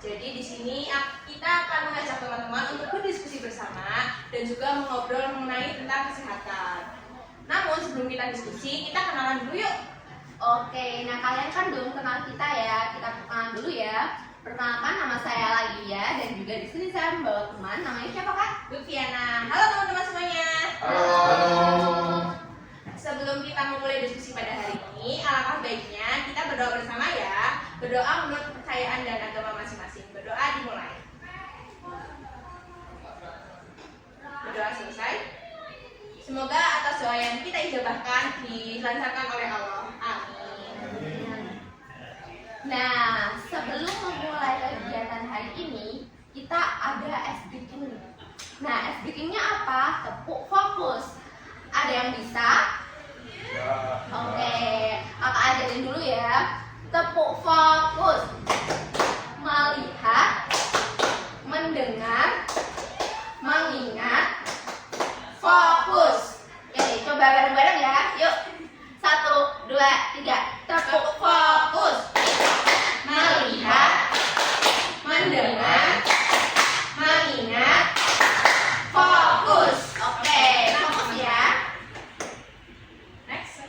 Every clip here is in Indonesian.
Jadi di sini kita akan mengajak teman-teman untuk berdiskusi bersama dan juga mengobrol mengenai tentang kesehatan. Namun sebelum kita diskusi, kita kenalan dulu yuk. Oke, nah kalian kan belum kenal kita ya, kita kenalan dulu ya. Perkenalkan, nama saya Lagia dan juga di sini saya membawa teman, namanya siapa Kak? Lufiana. Halo teman-teman semuanya. Halo. Sebelum kita memulai diskusi pada hari ini, alangkah baiknya kita berdoa bersama ya. Berdoa menurut kepercayaan dan agama masing-masing. Berdoa dimulai. Berdoa selesai. Semoga atas doa yang kita ijabahkan dilancarkan oleh Allah. Amin. Nah, sebelum memulai kegiatan hari ini, kita ada ice breaking. Nah, ice breakingnya apa? Tepuk fokus. Ada yang bisa? Oke, aku ajarin dulu ya. Tepuk fokus. Melihat, mendengar, mengingat, fokus. Oke, coba bareng-bareng ya. Yuk. 1, 2, 3. Tepuk fokus. Melihat, mendengar, mengingat, fokus. Oke, fokus ya. Next.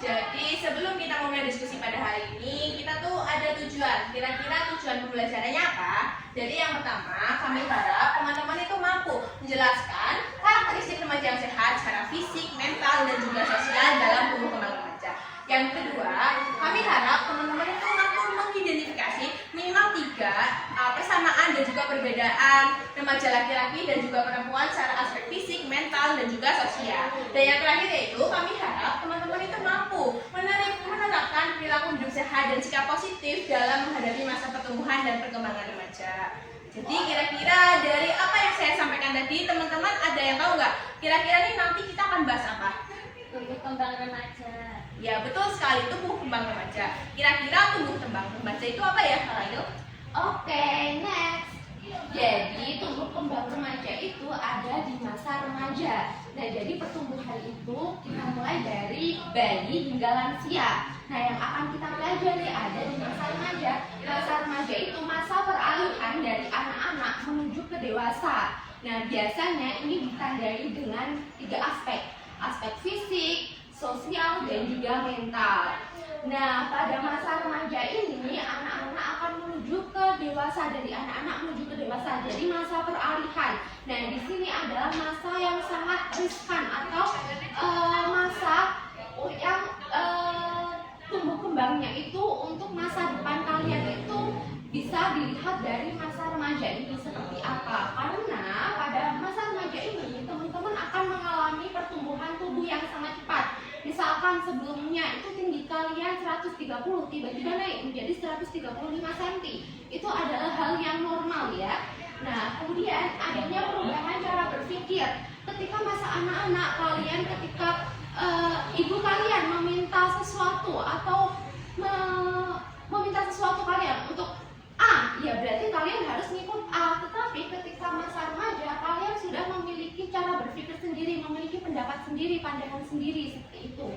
Jadi sebelum kita mulai diskusi pada hari ini, kita tuh ada tujuan. Kira-kira tujuan pembelajarannya apa? Jadi yang pertama, kami harap teman-teman itu mampu menjelaskan karakteristik remaja yang sehat secara fisik, mental, dan juga sosial dalam tumbuh kembang remaja. Yang kedua, kami harap teman-teman itu mampu mengidentifikasi minimal 3 persamaan dan juga perbedaan remaja laki-laki dan juga perempuan secara aspek fisik, mental, dan juga sosial. Dan yang terakhir yaitu kami harap teman-teman itu mampu menerapkan perilaku hidup sehat dan sikap positif dalam menghadapi masa pertumbuhan dan perkembangan remaja. Jadi kira-kira dari apa yang saya sampaikan tadi, teman-teman ada yang tahu nggak? Kira-kira nih nanti kita akan bahas apa? Tumbuh kembang remaja. Ya betul sekali, tumbuh kembang remaja. Kira-kira tumbuh kembang remaja itu apa ya, Kak Lail? Oke, next. Jadi tumbuh kembang remaja itu ada di masa remaja. Nah, jadi pertumbuhan itu kita mulai dari bayi hingga lansia. Nah, yang akan kita pelajari ada di masa remaja. Masa remaja itu masa peralihan dari anak-anak menuju ke dewasa. Nah, biasanya ini ditandai dengan 3 aspek. Aspek fisik, sosial, dan juga mental. Nah, pada masa remaja ini anak-anak akan menuju ke dewasa, dari anak-anak menuju ke dewasa. Jadi masa peralihan. Nah, di sini adalah masa yang sangat riskan atau masa yang tumbuh kembangnya itu untuk masa depan kalian itu bisa dilihat dari masa remaja ini seperti apa. Karena pada masa remaja ini teman-teman akan mengalami pertumbuhan tubuh yang sangat cepat. Misalkan sebelumnya itu tinggi kalian 130, tiba-tiba naik menjadi 135 cm. Itu adalah hal yang normal ya. Nah, kemudian adanya perubahan cara berpikir. Ketika masa anak-anak kalian, ketika ibu kalian meminta sesuatu atau meminta sesuatu kalian untuk A, ya berarti kalian harus ngikut A. Tetapi ketika masa remaja kalian sudah memiliki cara berpikir sendiri, memiliki pendapat sendiri, pandangan sendiri seperti itu.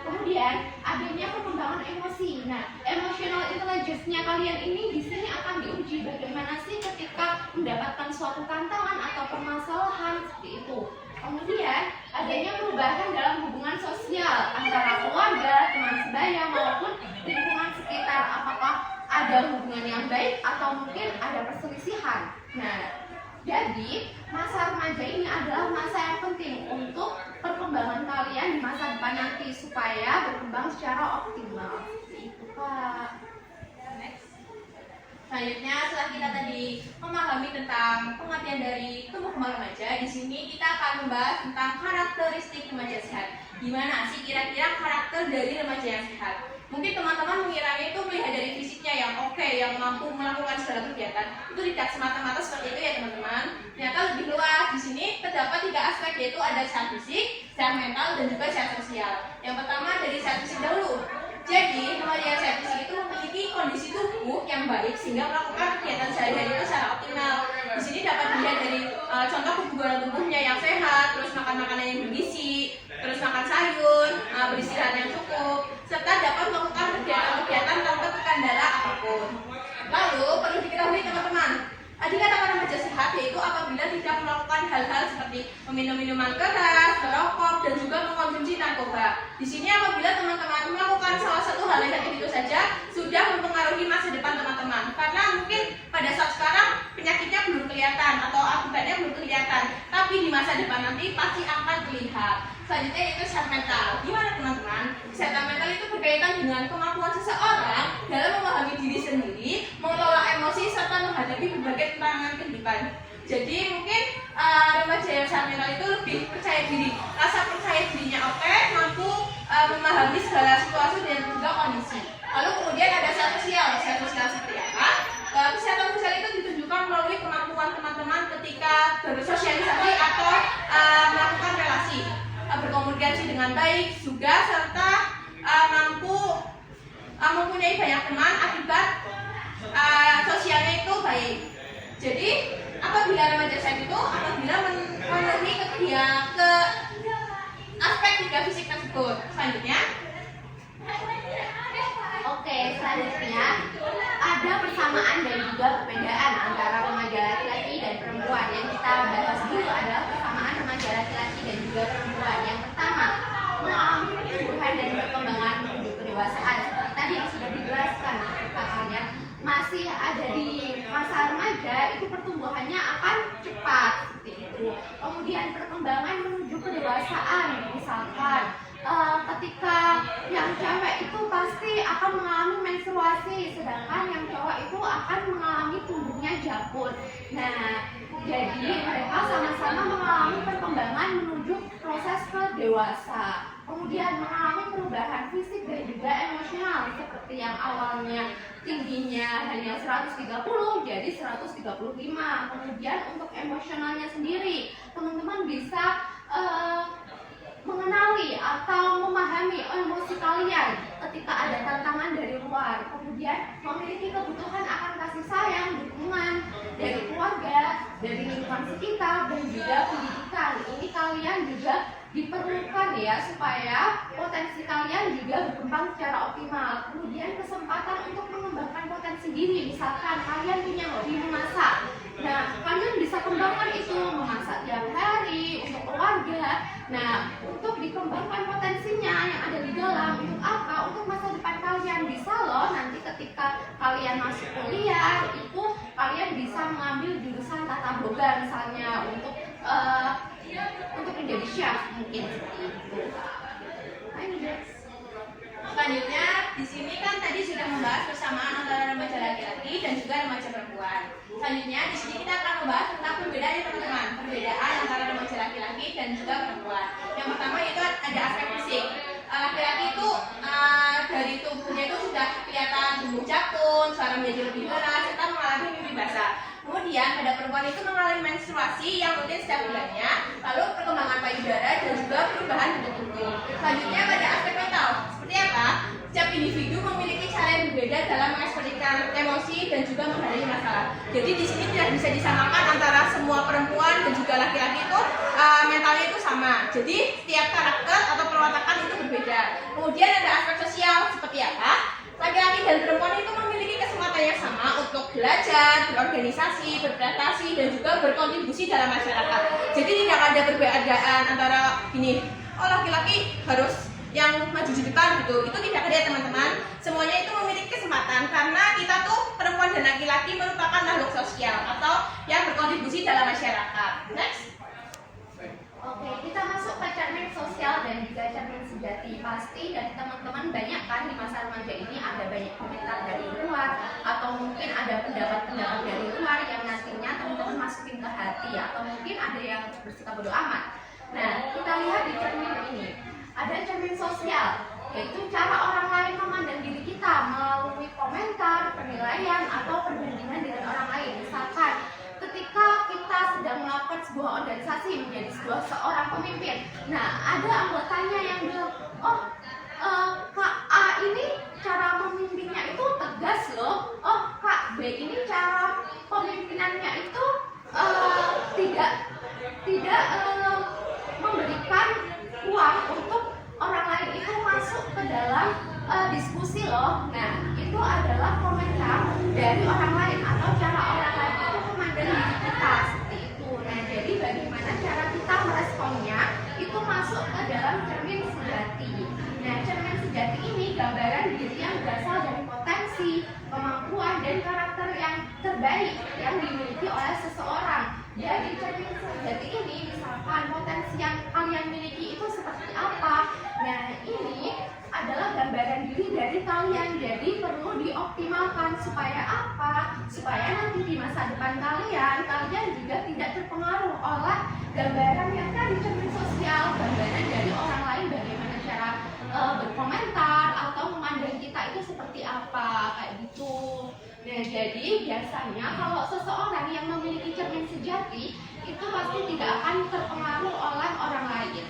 Kemudian adanya pengembangan emosi. Nah, emotional intelligence-nya kalian ini di sini akan diuji bagaimana sih ketika mendapatkan suatu tantangan atau permasalahan seperti itu. Kemudian adanya perubahan dalam hubungan sosial antara keluarga, teman sebaya maupun lingkungan sekitar. Apakah ada hubungan yang baik atau mungkin ada perselisihan. Nah, jadi masa remaja ini adalah masa yang penting untuk perkembangan kalian di masa depan nanti supaya berkembang secara optimal. Seperti itu, Kak. Selanjutnya, setelah kita tadi memahami tentang pengertian dari tumbuh kembang remaja, di sini kita akan membahas tentang karakteristik remaja sehat. Gimana sih kira-kira karakter dari remaja yang sehat? Mungkin teman-teman mengiranya itu melihat dari fisiknya yang oke, yang mampu melakukan segala kegiatan. Itu tidak semata-mata seperti itu ya teman-teman. Ternyata lebih luas. Di sini terdapat 3 aspek, yaitu ada secara fisik, secara mental, dan juga secara sosial. Yang pertama dari secara fisik dahulu. Jadi remaja yang sehat fisik itu memiliki kondisi tubuh yang baik sehingga melakukan kegiatan sehari-hari itu secara optimal. Di sini dapat dilihat dari contoh kebugaran tubuhnya yang sehat, terus makan makanan yang bergizi, terus makan sayur, beristirahat yang cukup, serta dapat melakukan kegiatan-kegiatan tanpa terkendala apapun. Lalu meminum minuman keras, merokok, dan juga mengkonsumsi narkoba. Di sini apabila teman-teman melakukan salah satu hal negatif itu saja sudah mempengaruhi masa depan teman-teman. Karena mungkin pada saat sekarang penyakitnya belum kelihatan atau akibatnya belum kelihatan, tapi di masa depan nanti pasti akan terlihat. Selanjutnya itu kesehatan mental. Gimana teman-teman? Kesehatan mental itu berkaitan dengan kemampuan seseorang dalam memahami diri sendiri, mengelola emosi, serta menghadapi berbagai tantangan kehidupan. Jadi mungkin remaja yang sehat mental itu lebih percaya diri, rasa percaya dirinya oke, mampu memahami segala situasi dan juga kondisi. Lalu kemudian ada sehat sosial. Sehat sosial seperti apa? Kesehatan sosial itu ditunjukkan melalui kemampuan teman-teman ketika bersosialisasi atau melakukan relasi, berkomunikasi dengan baik juga, serta mampu mempunyai banyak teman akibat sosialnya itu baik. Jadi apabila remaja sehat itu apabila memenuhi ke aspek tiga fisik tersebut. Selanjutnya, Oke, selanjutnya ada persamaan dan juga perbedaan antara remaja laki-laki dan perempuan. Yang kita bahas dulu adalah persamaan remaja laki-laki dan juga perempuan. Yang pertama, mengalami pertumbuhan dan perkembangan menuju kedewasaan. Seperti tadi yang sudah dijelaskan, kakaknya masih ada di masa remaja, itu pertumbuhannya akan cepat seperti itu. Kemudian perkembangan menuju kedewasaan, misalkan ketika yang cewek itu pasti akan mengalami menstruasi, sedangkan yang cowok itu akan mengalami tumbuhnya jakun. Nah, jadi mereka sama-sama mengalami perkembangan menuju proses ke dewasa. Kemudian mengalami perubahan fisik dan juga emosional, seperti yang awalnya tingginya hanya 130 jadi 135. Kemudian untuk emosionalnya sendiri, teman-teman bisa mengenali atau memahami emosi kalian ketika ada tantangan dari luar. Kemudian memiliki kebutuhan akan kasih sayang, dukungan dari keluarga, dari lingkungan sekitar, dan juga pendidikan. Ini kalian juga diperlukan ya, supaya potensi kalian juga berkembang secara optimal. Kemudian kesempatan untuk mengembangkan potensi diri, misalkan kalian punya hobi memasak. Nah, kalian bisa kembangkan itu, memasak tiap hari untuk keluarga. Nah, untuk dikembangkan potensinya yang ada di dalam, untuk apa? Untuk masa depan kalian. Bisa loh nanti ketika kalian masuk kuliah, itu kalian bisa mengambil jurusan tata boga misalnya untuk menjadi chef mungkin seperti itu. Selanjutnya di sini kan tadi sudah membahas persamaan antara remaja laki-laki dan juga remaja perempuan. Selanjutnya di sini kita akan membahas tentang perbedaannya teman-teman. Perbedaan antara remaja laki-laki dan juga perempuan. Yang pertama itu ada aspek fisik. Laki-laki itu dari tubuhnya itu sudah kelihatan tumbuh jakun, suara menjadi lebih keras, serta mengalami mimpi basah. Kemudian pada perempuan itu mengalami menstruasi yang rutin setiap bulannya, lalu perkembangan payudara dan juga perubahan bentuk tubuh. Selanjutnya pada aspek mental, seperti apa? Setiap individu memiliki cara yang berbeda dalam mengekspresikan emosi dan juga menghadapi masalah. Jadi di sini tidak bisa disamakan antara semua perempuan dan juga laki-laki itu mentalnya itu sama. Jadi setiap karakter atau perwatakan itu berbeda. Kemudian ada aspek sosial, seperti apa? Laki-laki dan perempuan itu memiliki kesempatan yang sama untuk belajar, berorganisasi, berprestasi, dan juga berkontribusi dalam masyarakat. Jadi tidak ada perbedaan antara gini, oh laki-laki harus yang maju di depan gitu. Itu tidak ada teman-teman. Semuanya itu memiliki kesempatan karena kita tuh perempuan dan laki-laki merupakan makhluk sosial atau yang berkontribusi dalam masyarakat. Next. Oke, kita masuk ke cermin sosial dan juga cermin sejati. Pasti dari teman-teman banyak kan di masa remaja ini ada banyak komentar dari luar, atau mungkin ada pendapat-pendapat dari luar yang nantinya teman-teman masukin ke hati, atau mungkin ada yang bersikap bodo amat. Nah, kita lihat di cermin ini ada cermin sosial, yaitu cara orang lain memandang diri kita melalui komentar, penilaian, atau perbandingan dengan orang lain. Misalkan ketika kita sedang melakukan sebuah organisasi menjadi seorang pemimpin, nah ada anggotanya yang bilang, oh Kak A ini cara memimpinnya itu tegas loh, oh Kak B ini cara pemimpinannya itu tidak memberikan ruang untuk orang lain itu masuk ke dalam diskusi loh. Nah, itu adalah komentar dari orang lain atau cara orang lain itu memandang diri kita seperti itu. Nah, jadi bagaimana cara kita merespon itu masuk ke dalam cermin sejati. Nah, cermin sejati ini gambaran diri yang berasal dari potensi, kemampuan, dan karakter yang terbaik yang dimiliki oleh seseorang. Jadi cermin sejati ini misalkan potensi yang kalian miliki itu seperti apa. Nah, ini adalah gambaran diri dari kalian. Jadi perlu dioptimalkan supaya apa? Supaya nanti di masa depan kalian juga tidak terpengaruh oleh gambaran yang kan di cermin sosial, gambaran dari orang lain bagaimana cara berkomentar atau memandang kita itu seperti apa, kayak gitu. Nah, jadi biasanya kalau seseorang yang memiliki cermin sejati itu pasti tidak akan terpengaruh oleh orang lain.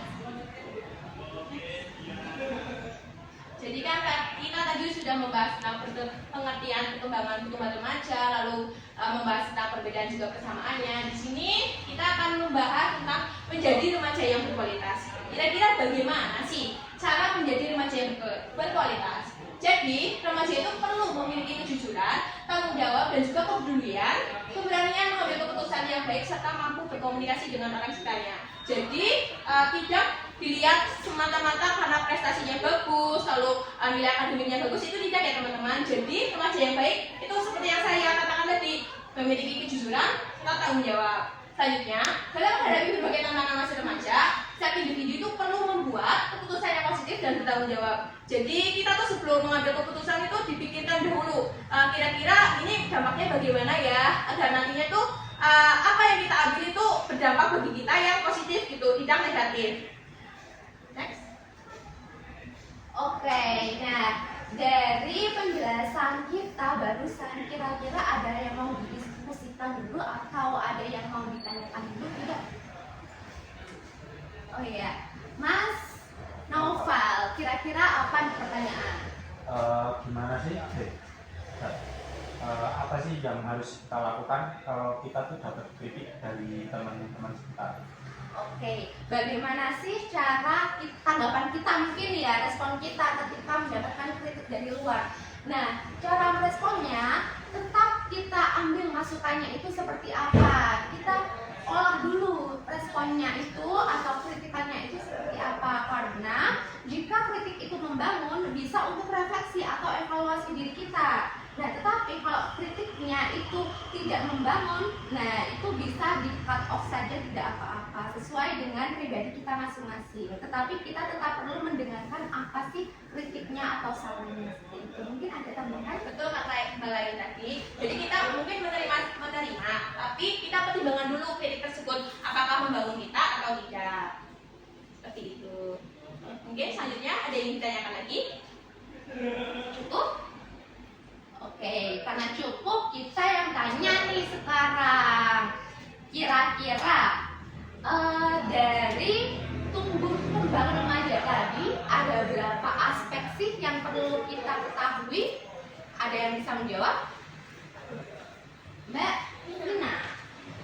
Jadi kan kita tadi sudah membahas tentang pengertian perkembangan remaja, lalu membahas tentang perbedaan juga persamaannya. Di sini kita akan membahas tentang menjadi remaja yang berkualitas. Kira-kira bagaimana sih cara menjadi remaja yang berkualitas? Jadi, remaja itu perlu memiliki kejujuran, tanggung jawab, dan juga kepedulian, keberanian mengambil keputusan yang baik, serta mampu berkomunikasi dengan orang sekitarnya. Jadi, tidak dilihat semata-mata karena prestasinya bagus, lalu nilai akademiknya bagus, itu tidak ya teman-teman. Jadi, remaja yang baik itu seperti yang saya katakan tadi, memiliki kejujuran, serta tanggung jawab. Selanjutnya, dalam menghadapi berbagai tantangan masa remaja, setiap individu itu perlu membuat keputusan yang positif dan bertanggung jawab. Jadi kita tuh sebelum mengambil keputusan itu dipikirkan dahulu, kira-kira ini dampaknya bagaimana ya, agar nantinya tuh apa yang kita ambil itu berdampak bagi kita yang positif gitu, tidak negatif. Next. Oke, nah dari penjelasan kita barusan, kira-kira ada yang mau didiskusikan dulu atau ada yang mau ditanyakan dulu tidak? Oh iya, Mas Naufal, kira-kira apa nih pertanyaan? Gimana sih? Apa sih yang harus kita lakukan kalau kita tuh dapat kritik dari teman-teman sekitar? Oke, bagaimana sih cara tanggapan kita mungkin ya, respon kita ketika mendapatkan kritik dari luar? Nah, cara meresponnya tetap kita ambil masukannya itu seperti apa? Kita olah dulu responnya itu atau kritikannya itu seperti apa, karena jika kritik itu membangun bisa untuk refleksi atau evaluasi diri kita. Nah, tetapi kalau kritiknya itu tidak membangun, nah itu bisa di cut off saja, tidak apa-apa, sesuai dengan pribadi kita masing-masing. Tetapi kita tetap perlu mendengarkan apa sih kritiknya atau sarannya. Itu mungkin ada tambahan. Betul kata Mbak Lain tadi. Jadi kita mungkin menerima, tapi kita pertimbangkan dulu kritik tersebut apakah membangun kita atau tidak. Seperti itu. Mungkin selanjutnya ada yang ditanyakan lagi? Cukup? Oke, karena cukup kita yang tanya nih sekarang. Kira-kira dari tumbuh kembang remaja tadi ada berapa aspek sih yang perlu kita ketahui? Ada yang bisa menjawab? Mbak Nina,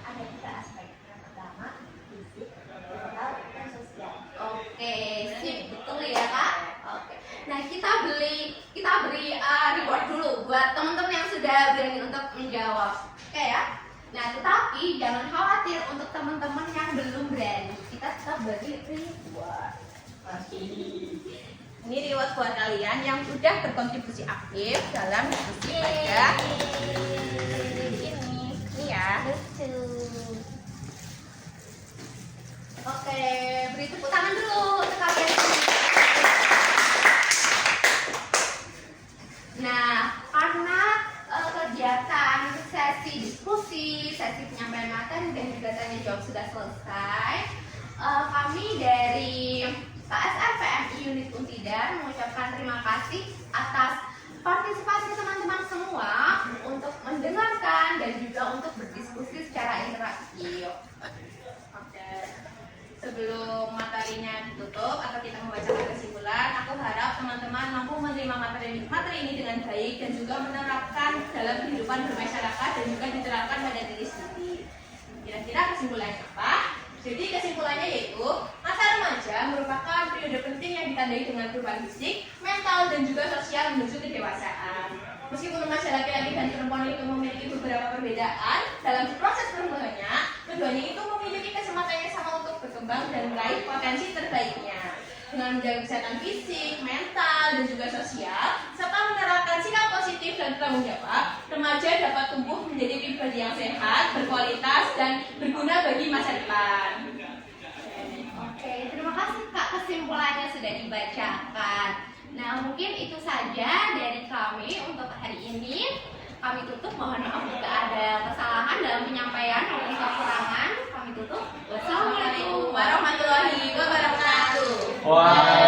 Ada 3 aspek. Yang pertama, fisik, mental, dan sosial. oke, sip, betul ya Kak? Oke. Nah, kita beri reward dulu buat teman-teman yang sudah berani untuk menjawab. Oke ya. Nah, tetapi jangan khawatir untuk teman-teman yang belum berani. Kita tetap beri reward. Ini reward buat kalian yang sudah berkontribusi aktif dalam diskusi pada ini ya. Lucu. Oke, beri tepuk tangan dulu untuk kalian. Nah, karena kegiatan sesi diskusi, sesi penyampaian materi dan juga tanya jawab sudah selesai, kami dari KSR PMI Unit Untidar mengucapkan terima kasih atas partisipasi teman-teman semua untuk mendengarkan dan juga untuk berdiskusi secara interaktif. Oke. Sebelum materinya ditutup atau kita membacakan kesimpulan, aku harap teman-teman mampu menerima materi ini dengan baik dan juga menerapkan dalam kehidupan bermasyarakat dan juga diterapkan pada diri sendiri. Kira-kira kesimpulannya apa? Jadi kesimpulannya yaitu masa remaja merupakan periode penting yang ditandai dengan perubahan fisik, mental, dan juga sosial menuju kedewasaan. Meskipun remaja laki-laki dan perempuan itu memiliki beberapa perbedaan dalam proses perkembangannya, keduanya itu memiliki kesempatan yang sama untuk berkembang berkembang dan meraih potensi terbaiknya. Dengan menjaga kesehatan fisik, mental, dan juga sosial, serta menerapkan sikap positif dan bertanggung jawab, remaja dapat tumbuh menjadi pribadi yang sehat, berkualitas, dan berguna bagi masa depan. Oke, terima kasih Kak, kesimpulannya sudah dibacakan. Nah, mungkin itu saja dari kami untuk hari ini. Kami tutup, mohon maaf jika ada kesalahan dalam penyampaian maupun kekurangan. Kami tutup. Wassalamualaikum Warahmatullahi wabarakatuh. Wah.